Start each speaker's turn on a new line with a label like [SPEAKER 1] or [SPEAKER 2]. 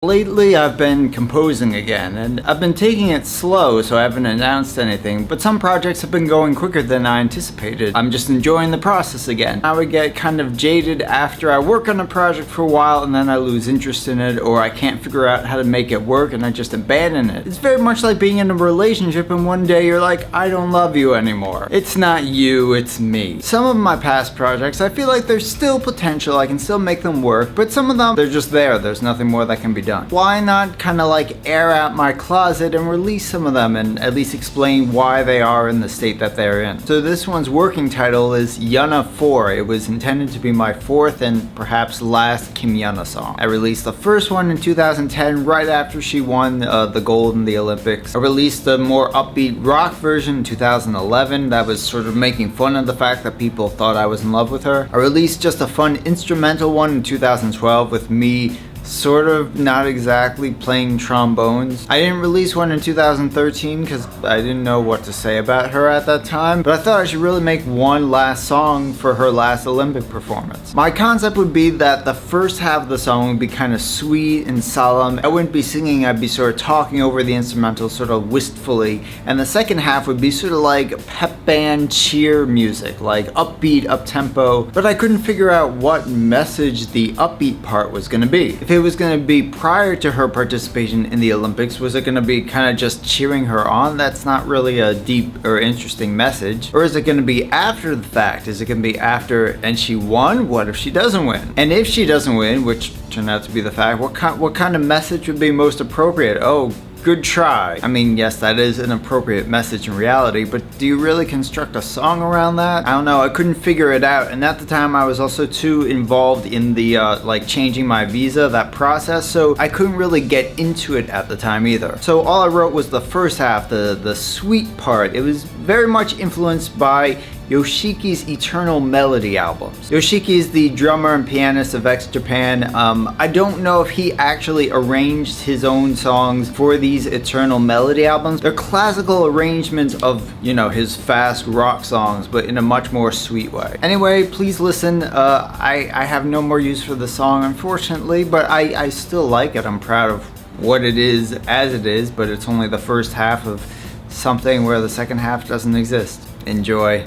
[SPEAKER 1] Lately I've been composing again, and I've been taking it slow so I haven't announced anything, but some projects have been going quicker than I anticipated. I'm just enjoying the process again. I would get kind of jaded after I work on a project for a while and then I lose interest in it, or I can't figure out how to make it work and I just abandon it. It's very much like being in a relationship and one day you're like, I don't love you anymore. It's not you, it's me. Some of my past projects, I feel like there's still potential, I can still make them work, but some of them, they're just there's nothing more that can be done. Why not kind of like air out my closet and release some of them and at least explain why they are in the state that they're in. So this one's working title is Yuna 4. It was intended to be my fourth and perhaps last Kim Yuna song. I released the first one in 2010 right after she won the gold in the Olympics. I released a more upbeat rock version in 2011 that was sort of making fun of the fact that people thought I was in love with her. I released just a fun instrumental one in 2012 with me sort of not exactly playing trombones. I didn't release one in 2013 because I didn't know what to say about her at that time, but I thought I should really make one last song for her last Olympic performance. My concept would be that the first half of the song would be kind of sweet and solemn. I wouldn't be singing, I'd be sort of talking over the instrumental sort of wistfully, and the second half would be sort of like pep band cheer music, like upbeat, up-tempo, but I couldn't figure out what message the upbeat part was going to be. If it was going to be prior to her participation in the Olympics, was it going to be kind of just cheering her on? That's not really a deep or interesting message. Or is it going to be after the fact? Is it going to be after and she won? What if she doesn't win? And if she doesn't win, which turned out to be the fact, what kind of message would be most appropriate? Oh, good try. I mean, yes, that is an appropriate message in reality, but do you really construct a song around that? I don't know, I couldn't figure it out, and at the time I was also too involved in the like changing my visa, that process, so I couldn't really get into it at the time either. So all I wrote was the first half, the sweet part. It was very much influenced by Yoshiki's Eternal Melody albums. Yoshiki is the drummer and pianist of X Japan. I don't know if he actually arranged his own songs for these Eternal Melody albums. They're classical arrangements of, you know, his fast rock songs, but in a much more sweet way. Anyway, please listen. I have no more use for the song, unfortunately, but I still like it. I'm proud of what it is as it is, but it's only the first half of something where the second half doesn't exist. Enjoy.